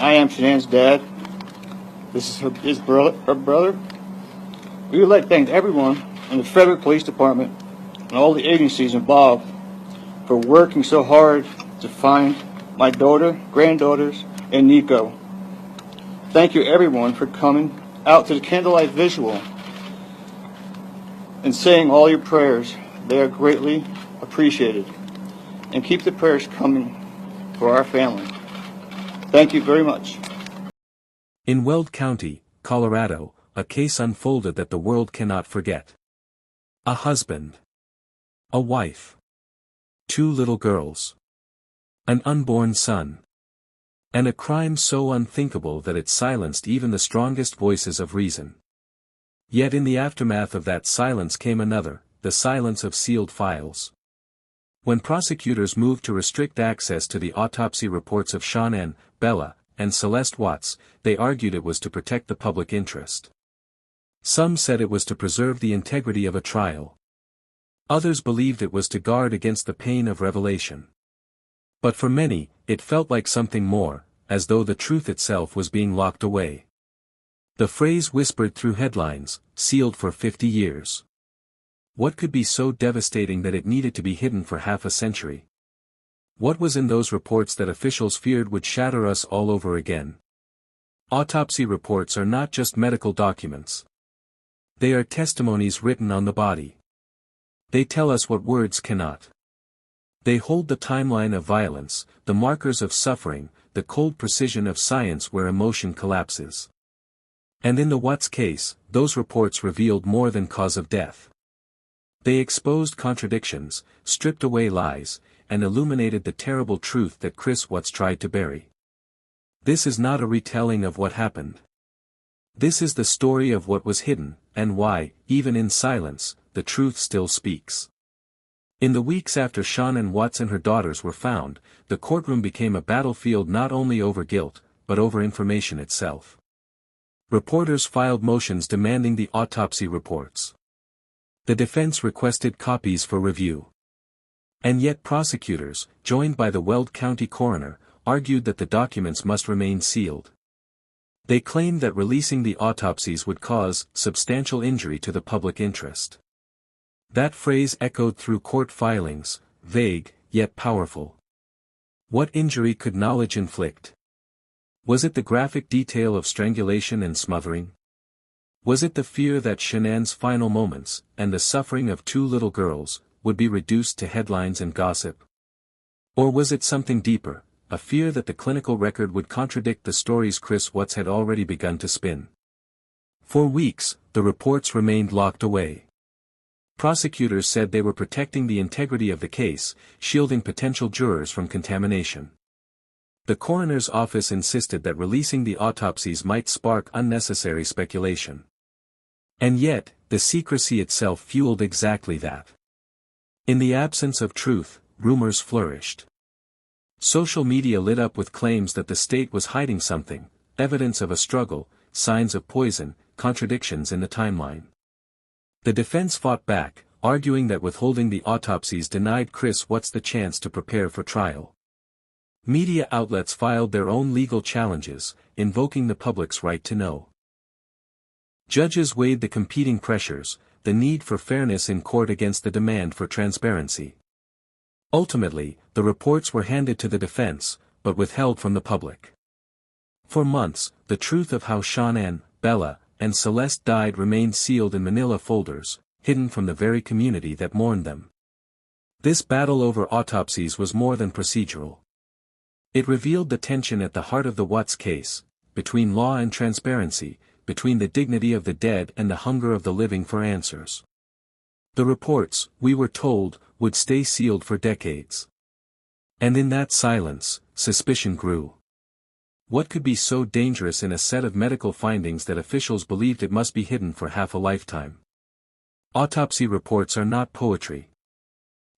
I am Shanann's dad. This is her brother. We would like to thank everyone in the Frederick Police Department and all the agencies involved for working so hard to find my daughter, granddaughters, and Nico. Thank you everyone for coming out to the candlelight visual and saying all your prayers. They are greatly appreciated. And keep the prayers coming for our family. Thank you very much. In Weld County, Colorado, a case unfolded that the world cannot forget. A husband. A wife. 2 little girls. An unborn son. And a crime so unthinkable that it silenced even the strongest voices of reason. Yet in the aftermath of that silence came another, the silence of sealed files. When prosecutors moved to restrict access to the autopsy reports of Shanann, Bella, and Celeste Watts, they argued it was to protect the public interest. Some said it was to preserve the integrity of a trial. Others believed it was to guard against the pain of revelation. But for many, it felt like something more, as though the truth itself was being locked away. The phrase whispered through headlines, sealed for 50 years. What could be so devastating that it needed to be hidden for half a century? What was in those reports that officials feared would shatter us all over again? Autopsy reports are not just medical documents. They are testimonies written on the body. They tell us what words cannot. They hold the timeline of violence, the markers of suffering, the cold precision of science where emotion collapses. And in the Watts case, those reports revealed more than cause of death. They exposed contradictions, stripped away lies, and illuminated the terrible truth that Chris Watts tried to bury. This is not a retelling of what happened. This is the story of what was hidden, and why, even in silence, the truth still speaks. In the weeks after Shanann Watts and her daughters were found, the courtroom became a battlefield not only over guilt, but over information itself. Reporters filed motions demanding the autopsy reports. The defense requested copies for review. And yet prosecutors, joined by the Weld County coroner, argued that the documents must remain sealed. They claimed that releasing the autopsies would cause substantial injury to the public interest. That phrase echoed through court filings, vague, yet powerful. What injury could knowledge inflict? Was it the graphic detail of strangulation and smothering? Was it the fear that Shanann's final moments, and the suffering of 2 little girls, would be reduced to headlines and gossip? Or was it something deeper, a fear that the clinical record would contradict the stories Chris Watts had already begun to spin? For weeks, the reports remained locked away. Prosecutors said they were protecting the integrity of the case, shielding potential jurors from contamination. The coroner's office insisted that releasing the autopsies might spark unnecessary speculation. And yet, the secrecy itself fueled exactly that. In the absence of truth, rumors flourished. Social media lit up with claims that the state was hiding something, evidence of a struggle, signs of poison, contradictions in the timeline. The defense fought back, arguing that withholding the autopsies denied Chris Watts the chance to prepare for trial. Media outlets filed their own legal challenges, invoking the public's right to know. Judges weighed the competing pressures, the need for fairness in court against the demand for transparency. Ultimately, the reports were handed to the defense, but withheld from the public. For months, the truth of how Shanann, Bella, and Celeste died remained sealed in manila folders, hidden from the very community that mourned them. This battle over autopsies was more than procedural. It revealed the tension at the heart of the Watts case, between law and transparency, between the dignity of the dead and the hunger of the living for answers. The reports, we were told, would stay sealed for decades. And in that silence, suspicion grew. What could be so dangerous in a set of medical findings that officials believed it must be hidden for half a lifetime? Autopsy reports are not poetry.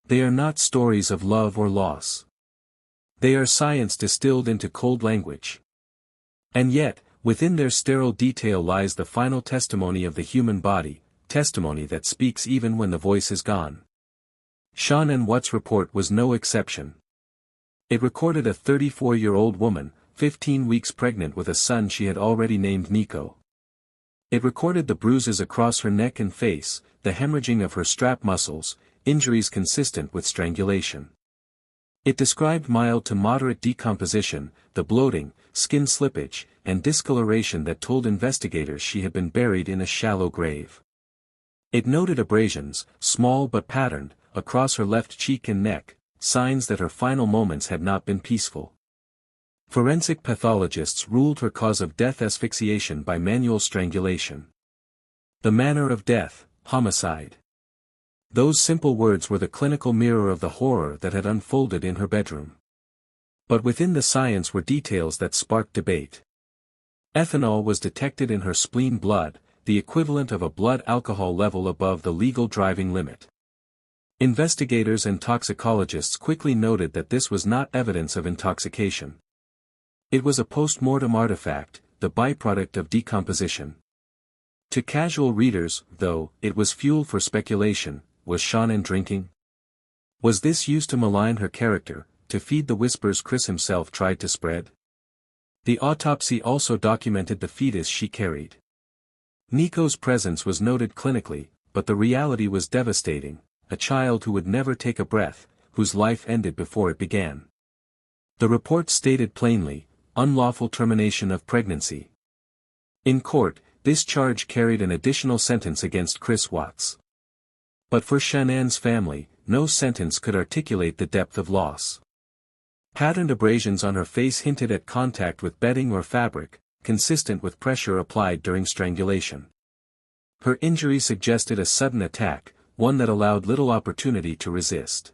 They are not stories of love or loss. They are science distilled into cold language. And yet, within their sterile detail lies the final testimony of the human body, testimony that speaks even when the voice is gone. Shanann Watts' report was no exception. It recorded a 34-year-old woman, 15 weeks pregnant with a son she had already named Nico. It recorded the bruises across her neck and face, the hemorrhaging of her strap muscles, injuries consistent with strangulation. It described mild to moderate decomposition, the bloating, skin slippage, and discoloration that told investigators she had been buried in a shallow grave. It noted abrasions, small but patterned, across her left cheek and neck, signs that her final moments had not been peaceful. Forensic pathologists ruled her cause of death asphyxiation by manual strangulation. The manner of death, homicide. Those simple words were the clinical mirror of the horror that had unfolded in her bedroom. But within the science were details that sparked debate. Ethanol was detected in her spleen blood, the equivalent of a blood alcohol level above the legal driving limit. Investigators and toxicologists quickly noted that this was not evidence of intoxication. It was a post-mortem artifact, the byproduct of decomposition. To casual readers, though, it was fuel for speculation. Was Shanann drinking? Was this used to malign her character, to feed the whispers Chris himself tried to spread? The autopsy also documented the fetus she carried. Nico's presence was noted clinically, but the reality was devastating, a child who would never take a breath, whose life ended before it began. The report stated plainly, unlawful termination of pregnancy. In court, this charge carried an additional sentence against Chris Watts. But for Shanann's family, no sentence could articulate the depth of loss. Patterned abrasions on her face hinted at contact with bedding or fabric, consistent with pressure applied during strangulation. Her injury suggested a sudden attack, one that allowed little opportunity to resist.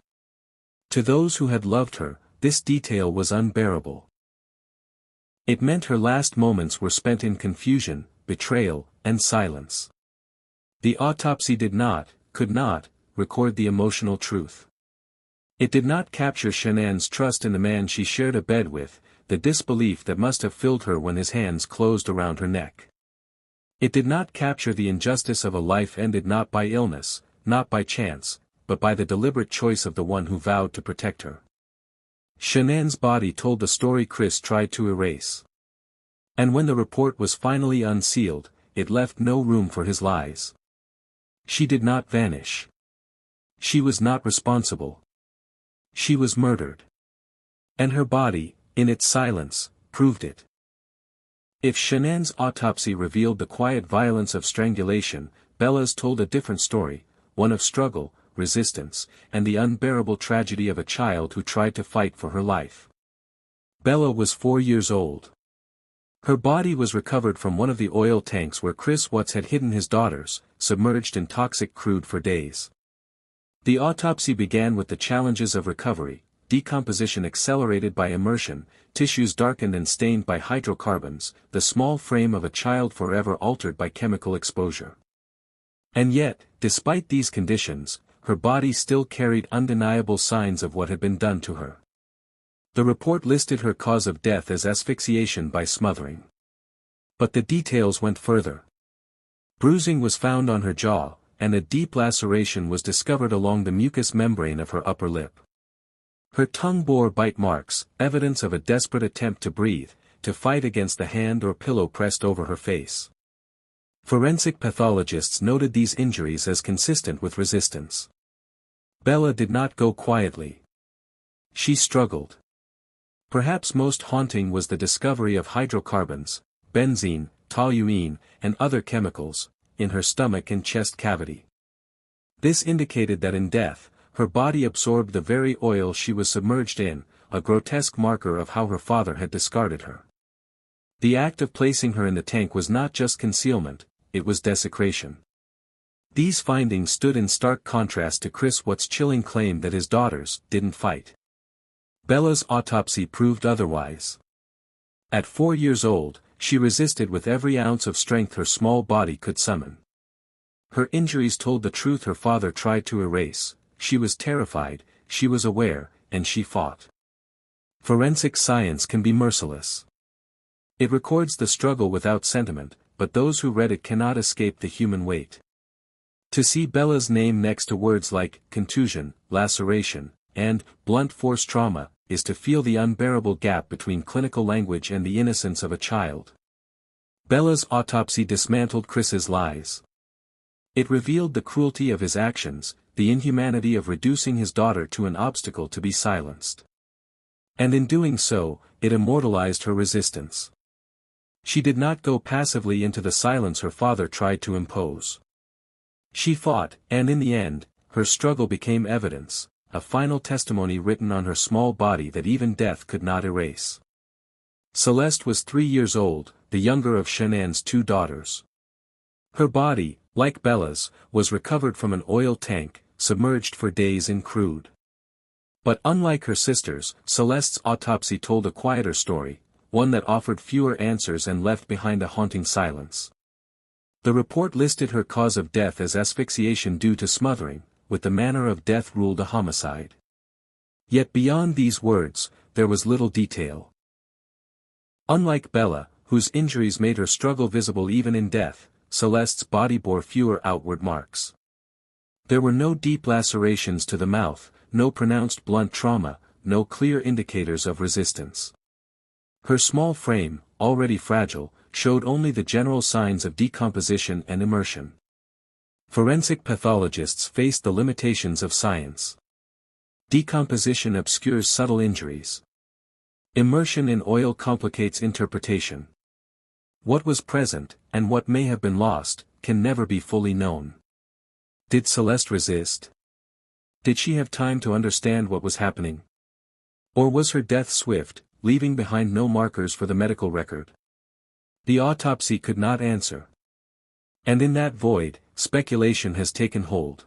To those who had loved her, this detail was unbearable. It meant her last moments were spent in confusion, betrayal, and silence. The autopsy could not, record the emotional truth. It did not capture Shanann's trust in the man she shared a bed with, the disbelief that must have filled her when his hands closed around her neck. It did not capture the injustice of a life ended not by illness, not by chance, but by the deliberate choice of the one who vowed to protect her. Shanann's body told the story Chris tried to erase. And when the report was finally unsealed, it left no room for his lies. She did not vanish. She was not responsible. She was murdered. And her body, in its silence, proved it. If Shanann's autopsy revealed the quiet violence of strangulation, Bella's told a different story, one of struggle, resistance, and the unbearable tragedy of a child who tried to fight for her life. Bella was 4 years old. Her body was recovered from one of the oil tanks where Chris Watts had hidden his daughters, submerged in toxic crude for days. The autopsy began with the challenges of recovery, decomposition accelerated by immersion, tissues darkened and stained by hydrocarbons, the small frame of a child forever altered by chemical exposure. And yet, despite these conditions, her body still carried undeniable signs of what had been done to her. The report listed her cause of death as asphyxiation by smothering. But the details went further. Bruising was found on her jaw, and a deep laceration was discovered along the mucous membrane of her upper lip. Her tongue bore bite marks, evidence of a desperate attempt to breathe, to fight against the hand or pillow pressed over her face. Forensic pathologists noted these injuries as consistent with resistance. Bella did not go quietly. She struggled. Perhaps most haunting was the discovery of hydrocarbons, benzene, toluene, and other chemicals, in her stomach and chest cavity. This indicated that in death, her body absorbed the very oil she was submerged in, a grotesque marker of how her father had discarded her. The act of placing her in the tank was not just concealment, it was desecration. These findings stood in stark contrast to Chris Watts' chilling claim that his daughters didn't fight. Bella's autopsy proved otherwise. At 4 years old, she resisted with every ounce of strength her small body could summon. Her injuries told the truth her father tried to erase. She was terrified, she was aware, and she fought. Forensic science can be merciless. It records the struggle without sentiment, but those who read it cannot escape the human weight. To see Bella's name next to words like contusion, laceration, and blunt force trauma, is to feel the unbearable gap between clinical language and the innocence of a child. Bella's autopsy dismantled Chris's lies. It revealed the cruelty of his actions, the inhumanity of reducing his daughter to an obstacle to be silenced. And in doing so, it immortalized her resistance. She did not go passively into the silence her father tried to impose. She fought, and in the end, her struggle became evidence, a final testimony written on her small body that even death could not erase. Celeste was 3 years old, the younger of Shanann's 2 daughters. Her body, like Bella's, was recovered from an oil tank, submerged for days in crude. But unlike her sisters, Celeste's autopsy told a quieter story, one that offered fewer answers and left behind a haunting silence. The report listed her cause of death as asphyxiation due to smothering, with the manner of death ruled a homicide. Yet beyond these words, there was little detail. Unlike Bella, whose injuries made her struggle visible even in death, Celeste's body bore fewer outward marks. There were no deep lacerations to the mouth, no pronounced blunt trauma, no clear indicators of resistance. Her small frame, already fragile, showed only the general signs of decomposition and immersion. Forensic pathologists faced the limitations of science. Decomposition obscures subtle injuries. Immersion in oil complicates interpretation. What was present, and what may have been lost, can never be fully known. Did Celeste resist? Did she have time to understand what was happening? Or was her death swift, leaving behind no markers for the medical record? The autopsy could not answer. And in that void, speculation has taken hold.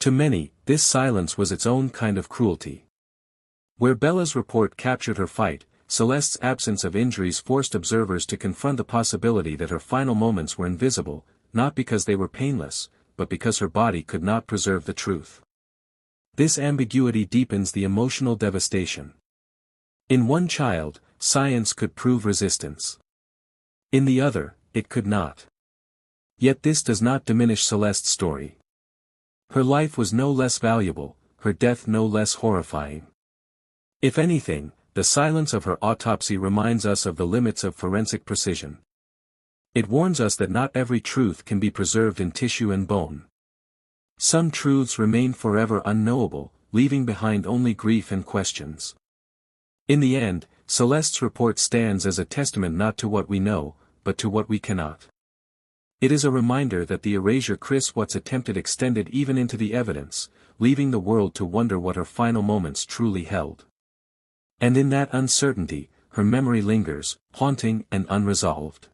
To many, this silence was its own kind of cruelty. Where Bella's report captured her fight, Celeste's absence of injuries forced observers to confront the possibility that her final moments were invisible, not because they were painless, but because her body could not preserve the truth. This ambiguity deepens the emotional devastation. In one child, science could prove resistance. In the other, it could not. Yet this does not diminish Celeste's story. Her life was no less valuable, her death no less horrifying. If anything, the silence of her autopsy reminds us of the limits of forensic precision. It warns us that not every truth can be preserved in tissue and bone. Some truths remain forever unknowable, leaving behind only grief and questions. In the end, Celeste's report stands as a testament not to what we know, but to what we cannot. It is a reminder that the erasure Chris Watts attempted extended even into the evidence, leaving the world to wonder what her final moments truly held. And in that uncertainty, her memory lingers, haunting and unresolved.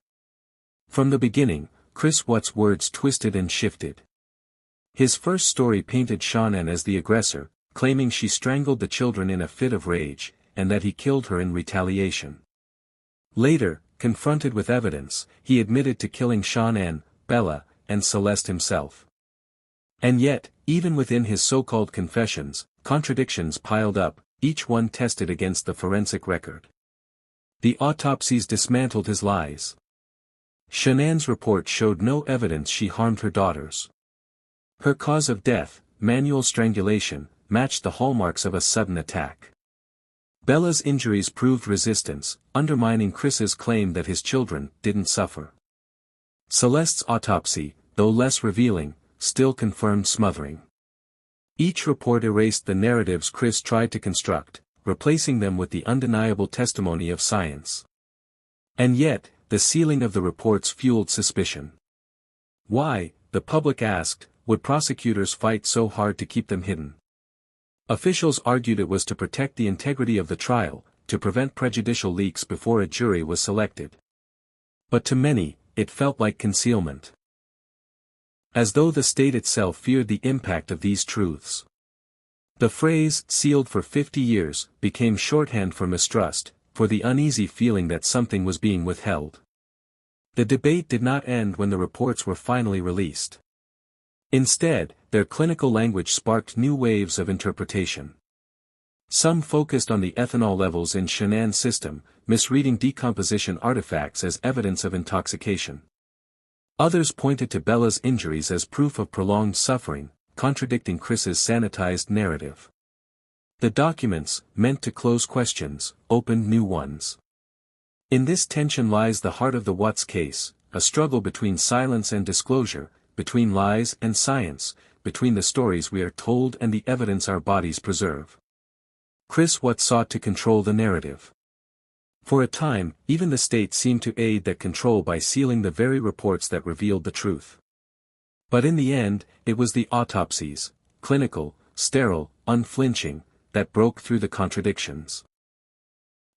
From the beginning, Chris Watts' words twisted and shifted. His first story painted Shanann as the aggressor, claiming she strangled the children in a fit of rage, and that he killed her in retaliation. Later, confronted with evidence, he admitted to killing Shanann, Bella, and Celeste himself. And yet, even within his so-called confessions, contradictions piled up, each one tested against the forensic record. The autopsies dismantled his lies. Shanann's report showed no evidence she harmed her daughters. Her cause of death, manual strangulation, matched the hallmarks of a sudden attack. Bella's injuries proved resistance, undermining Chris's claim that his children didn't suffer. Celeste's autopsy, though less revealing, still confirmed smothering. Each report erased the narratives Chris tried to construct, replacing them with the undeniable testimony of science. And yet, the sealing of the reports fueled suspicion. Why, the public asked, would prosecutors fight so hard to keep them hidden? Officials argued it was to protect the integrity of the trial, to prevent prejudicial leaks before a jury was selected. But to many, it felt like concealment. As though the state itself feared the impact of these truths. The phrase, sealed for 50 years, became shorthand for mistrust, for the uneasy feeling that something was being withheld. The debate did not end when the reports were finally released. Instead, their clinical language sparked new waves of interpretation. Some focused on the ethanol levels in Shanann's system, misreading decomposition artifacts as evidence of intoxication. Others pointed to Bella's injuries as proof of prolonged suffering, contradicting Chris's sanitized narrative. The documents, meant to close questions, opened new ones. In this tension lies the heart of the Watts case, a struggle between silence and disclosure, between lies and science, between the stories we are told and the evidence our bodies preserve. Chris Watts sought to control the narrative. For a time, even the state seemed to aid that control by sealing the very reports that revealed the truth. But in the end, it was the autopsies, clinical, sterile, unflinching, that broke through the contradictions.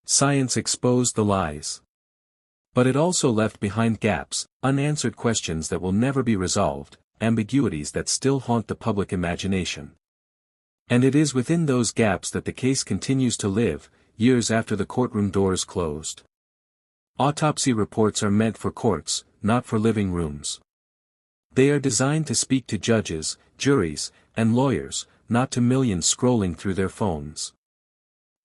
Science exposed the lies. But it also left behind gaps, unanswered questions that will never be resolved, ambiguities that still haunt the public imagination. And it is within those gaps that the case continues to live, years after the courtroom doors closed. Autopsy reports are meant for courts, not for living rooms. They are designed to speak to judges, juries, and lawyers, not to millions scrolling through their phones.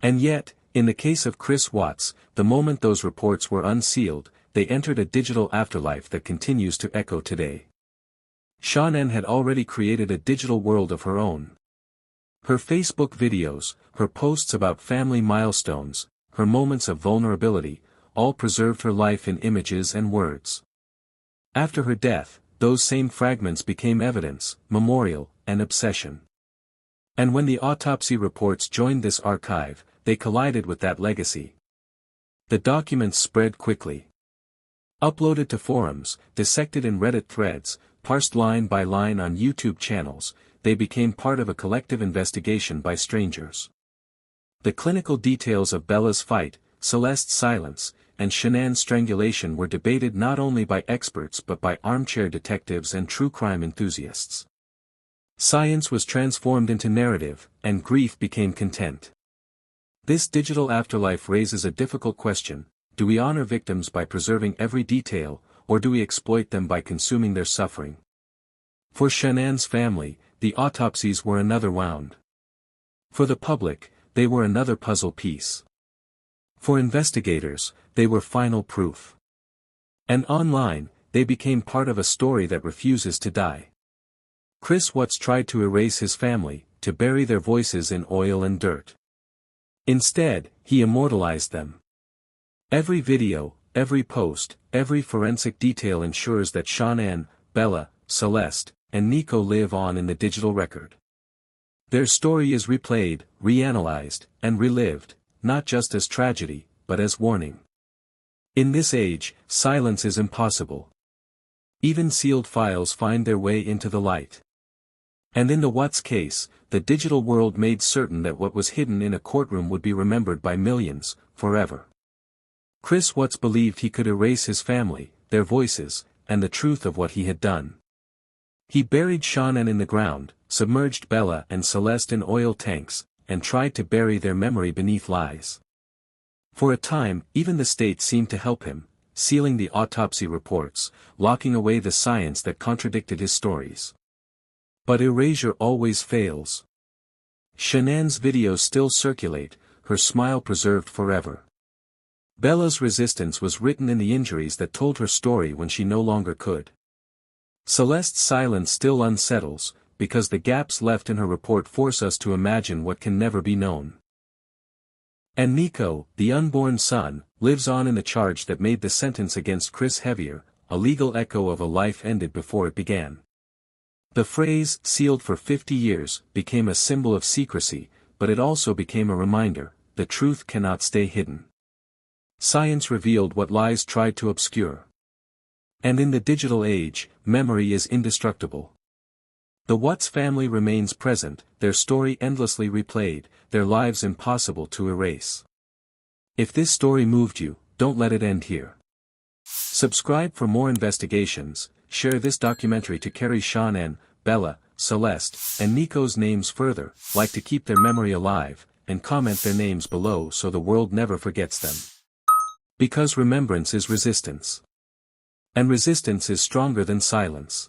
And yet, in the case of Chris Watts, the moment those reports were unsealed, they entered a digital afterlife that continues to echo today. Shanann had already created a digital world of her own. Her Facebook videos, her posts about family milestones, her moments of vulnerability, all preserved her life in images and words. After her death, those same fragments became evidence, memorial, and obsession. And when the autopsy reports joined this archive, they collided with that legacy. The documents spread quickly. Uploaded to forums, dissected in Reddit threads, parsed line by line on YouTube channels, they became part of a collective investigation by strangers. The clinical details of Bella's fight, Celeste's silence, and Shanann's strangulation were debated not only by experts but by armchair detectives and true crime enthusiasts. Science was transformed into narrative, and grief became content. This digital afterlife raises a difficult question: do we honor victims by preserving every detail, or do we exploit them by consuming their suffering? For Shanann's family, the autopsies were another wound. For the public, they were another puzzle piece. For investigators, they were final proof. And online, they became part of a story that refuses to die. Chris Watts tried to erase his family, to bury their voices in oil and dirt. Instead, he immortalized them. Every video, every post, every forensic detail ensures that Shanann, Bella, Celeste, and Nico live on in the digital record. Their story is replayed, reanalyzed, and relived, not just as tragedy, but as warning. In this age, silence is impossible. Even sealed files find their way into the light. And in the Watts case, the digital world made certain that what was hidden in a courtroom would be remembered by millions, forever. Chris Watts believed he could erase his family, their voices, and the truth of what he had done. He buried Shanann in the ground, submerged Bella and Celeste in oil tanks, and tried to bury their memory beneath lies. For a time, even the state seemed to help him, sealing the autopsy reports, locking away the science that contradicted his stories. But erasure always fails. Shanann's videos still circulate, her smile preserved forever. Bella's resistance was written in the injuries that told her story when she no longer could. Celeste's silence still unsettles, because the gaps left in her report force us to imagine what can never be known. And Nico, the unborn son, lives on in the charge that made the sentence against Chris heavier, a legal echo of a life ended before it began. The phrase, sealed for 50 years, became a symbol of secrecy, but it also became a reminder: the truth cannot stay hidden. Science revealed what lies tried to obscure. And in the digital age, memory is indestructible. The Watts family remains present, their story endlessly replayed, their lives impossible to erase. If this story moved you, don't let it end here. Subscribe for more investigations, share this documentary to carry Shanann, Bella, Celeste, and Nico's names further, like to keep their memory alive, and comment their names below so the world never forgets them. Because remembrance is resistance. And resistance is stronger than silence.